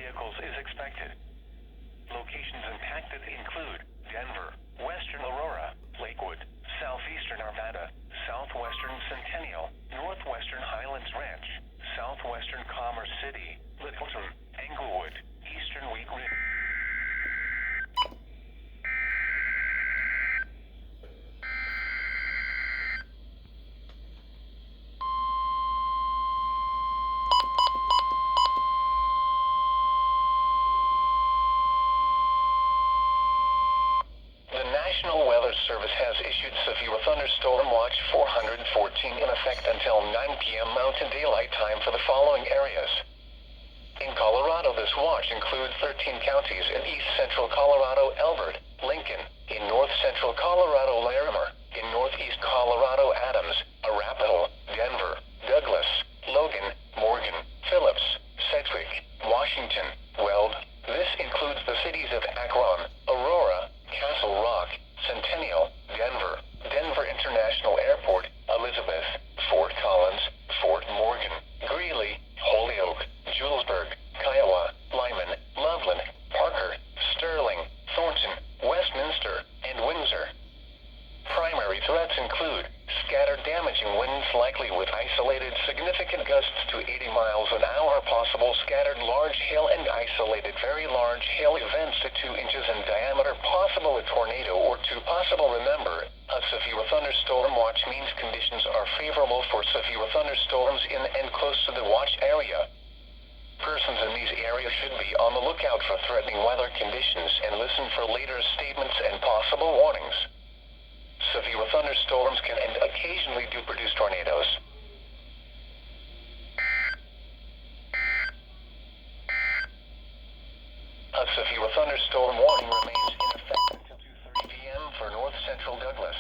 vehicles is expected. Locations impacted include Denver, western Aurora, Lakewood, southeastern Arvada, southwestern Centennial, northwestern Highlands Ranch, southwestern Commerce City, Littleton, Englewood, eastern Wheat Ridge. The National Weather Service has issued severe thunderstorm watch 414 in effect until 9 p.m. Mountain Daylight Time for the following areas. In Colorado, this watch includes 13 counties in east central Colorado, Elbert, Lincoln, in north central Colorado, Larimer, in northeast Colorado, Adams, Arapahoe, Denver, Douglas, Logan, Morgan, Phillips, Sedgwick, Washington, Weld. This includes the cities of Akron, Aurora, Castle Rock, Centennial, Denver, Denver International Airport, Elizabeth, Fort Collins, Fort Morgan, Greeley, Holyoke, Julesburg, Kiowa, Lyman, Loveland, Parker, Sterling, Thornton, Westminster, and Windsor. Primary threats include scattered damaging winds likely with isolated significant gusts to 80 miles an hour, possible scattered large hail and isolated very large hail events to 2 inches in diameter, possible a tornado or 2 possible. Remember, a severe thunderstorm watch means conditions are favorable for severe thunderstorms in and close to the watch area. Persons in these areas should be on the lookout for threatening weather conditions and listen for later statements and possible warnings. Severe thunderstorms can and occasionally do produce tornadoes. A severe thunderstorm warning remains in effect until 2:30 p.m. for north central Douglas.